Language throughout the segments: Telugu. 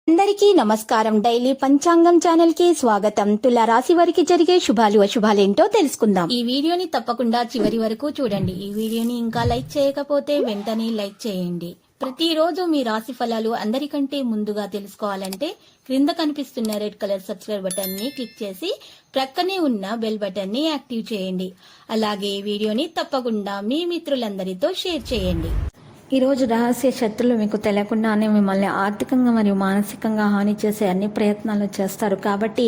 అందరికీ నమస్కారం. డైలీ పంచాంగం ఛానల్ కి స్వాగతం. తుల రాశి వారికి జరిగే శుభాలు అశుభాలేంటో తెలుసుకుందాం. ఈ వీడియోని తప్పకుండా చివరి వరకు చూడండి. ఈ వీడియోని ఇంకా లైక్ చేయకపోతే వెంటనే లైక్ చేయండి. ప్రతిరోజు మీ రాశి ఫలాలు అందరికంటే ముందుగా తెలుసుకోవాలంటే క్రింద కనిపిస్తున్న రెడ్ కలర్ సబ్స్క్రైబ్ బటన్ ని క్లిక్ చేసి ప్రక్కనే ఉన్న బెల్ బటన్ ని యాక్టివ్ చేయండి. అలాగే ఈ వీడియోని తప్పకుండా మీ మిత్రులందరితో షేర్ చేయండి. ఈ రోజు రహస్య శత్రులు మీకు తెలియకుండానే మిమ్మల్ని ఆర్థికంగా మరియు మానసికంగా హాని చేసే అన్ని ప్రయత్నాలు చేస్తారు. కాబట్టి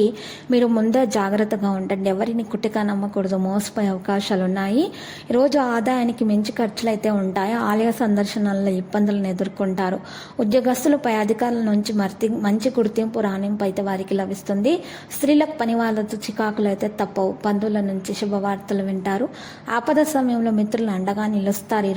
మీరు ముందే జాగ్రత్తగా ఉండండి. ఎవరిని కుట్టిగా నమ్మకూడదు, మోసపోయే అవకాశాలు ఉన్నాయి. ఈరోజు ఆదాయానికి మించి ఖర్చులు అయితే ఉంటాయి. ఆలయ సందర్శనల్లో ఇబ్బందులను ఎదుర్కొంటారు. ఉద్యోగస్తులు పై అధికారుల నుంచి మంచి గుర్తింపు రాణింపు అయితే వారికి లభిస్తుంది. స్త్రీలకు పని వాళ్ళతో చికాకులు అయితే తప్పవు. బంధువుల నుంచి శుభవార్తలు వింటారు. ఆపద సమయంలో మిత్రులు అండగా నిలుస్తారు.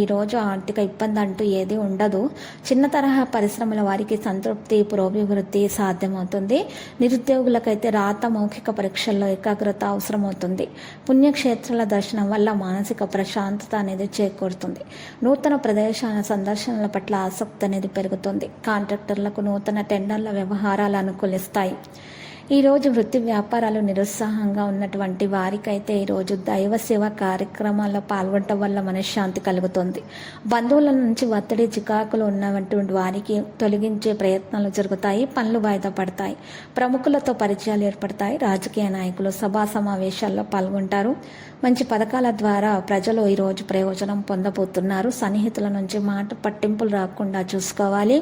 ఈ రోజు ఆర్థిక ఇబ్బంది అంటూ ఏది ఉండదు. చిన్న తరహా పరిశ్రమల వారికి సంతృప్తి, పురోభివృద్ధి సాధ్యమవుతుంది. నిరుద్యోగులకైతే రాత మౌఖిక పరీక్షల్లో ఏకాగ్రత అవసరమవుతుంది. పుణ్యక్షేత్రాల దర్శనం వల్ల మానసిక ప్రశాంతత అనేది చేకూరుతుంది. నూతన ప్రదేశాల సందర్శనల పట్ల ఆసక్తి అనేది పెరుగుతుంది. కాంట్రాక్టర్లకు నూతన టెండర్ల వ్యవహారాలు అనుకూలిస్తాయి. ఈరోజు వృత్తి వ్యాపారాలు నిరుత్సాహంగా ఉన్నటువంటి వారికైతే ఈరోజు దైవ సేవ కార్యక్రమాల్లో పాల్గొనడం వల్ల మనశ్శాంతి కలుగుతుంది. బంధువుల నుంచి ఒత్తిడి, చికాకులు ఉన్నటువంటి వారికి తొలగించే ప్రయత్నాలు జరుగుతాయి. పనులు వాయిదా పడతాయి. ప్రముఖులతో పరిచయాలు ఏర్పడతాయి. రాజకీయ నాయకులు సభా సమావేశాల్లో పాల్గొంటారు. మంచి పథకాల ద్వారా ప్రజలు ఈరోజు ప్రయోజనం పొందబోతున్నారు. సన్నిహితుల నుంచి మాట పట్టింపులు రాకుండా చూసుకోవాలి.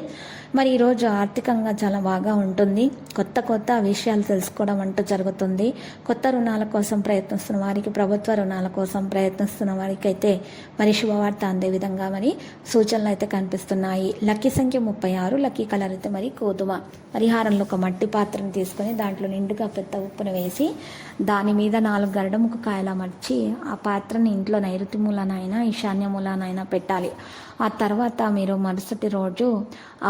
ఈరోజు ఆర్థికంగా చాలా బాగా ఉంటుంది. కొత్త విషయాలు తెలుసుకోవడం అంటూ జరుగుతుంది. కొత్త రుణాల కోసం ప్రయత్నిస్తున్న వారికి, ప్రభుత్వ రుణాల కోసం ప్రయత్నిస్తున్న వారికి అయితే శుభవార్త అందే విధంగా సూచనలు అయితే కనిపిస్తున్నాయి. లక్కీ సంఖ్య 36, లక్కీ కలర్ అయితే గోధుమ. పరిహారంలో ఒక మట్టి పాత్రను తీసుకొని దాంట్లో నిండుగా పెద్ద ఉప్పును వేసి దాని మీద 4 గరడముఖ కాయల మర్చి ఆ పాత్రని ఇంట్లో నైరుతి మూలనైనా ఈశాన్య మూలనైనా పెట్టాలి. ఆ తర్వాత మీరు మరుసటి రోజు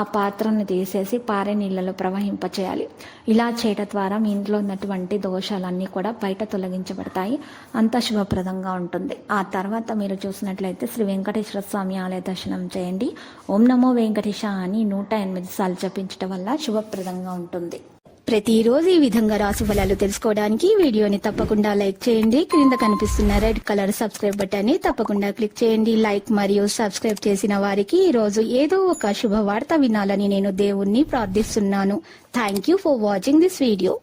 ఆ పాత్రను తీసేసి పారే నీళ్ళలో ప్రవహింపచేయాలి. ఇలా చేయడం ద్వారా మీ ఇంట్లో ఉన్నటువంటి దోషాలన్నీ కూడా బయట తొలగించబడతాయి. అంతా శుభప్రదంగా ఉంటుంది. ఆ తర్వాత మీరు చూసినట్లయితే శ్రీ వెంకటేశ్వర స్వామి ఆలయ దర్శనం చేయండి. ఓం నమో వెంకటేశ అని 108 సార్లు జపించడం వల్ల శుభప్రదంగా ఉంటుంది. ప్రతిరోజు ఈ విధంగా రాశి ఫలాలు తెలుసుకోవడానికి వీడియోని తప్పకుండా లైక్ చేయండి. క్రింద కనిపిస్తున్న రెడ్ కలర్ సబ్స్క్రైబ్ బటన్ ని తప్పకుండా క్లిక్ చేయండి. లైక్ మరియు సబ్స్క్రైబ్ చేసిన వారికి ఈ రోజు ఏదో ఒక శుభవార్త వినాలని నేను దేవుణ్ణి ప్రార్థిస్తున్నాను. Thank you for watching this video.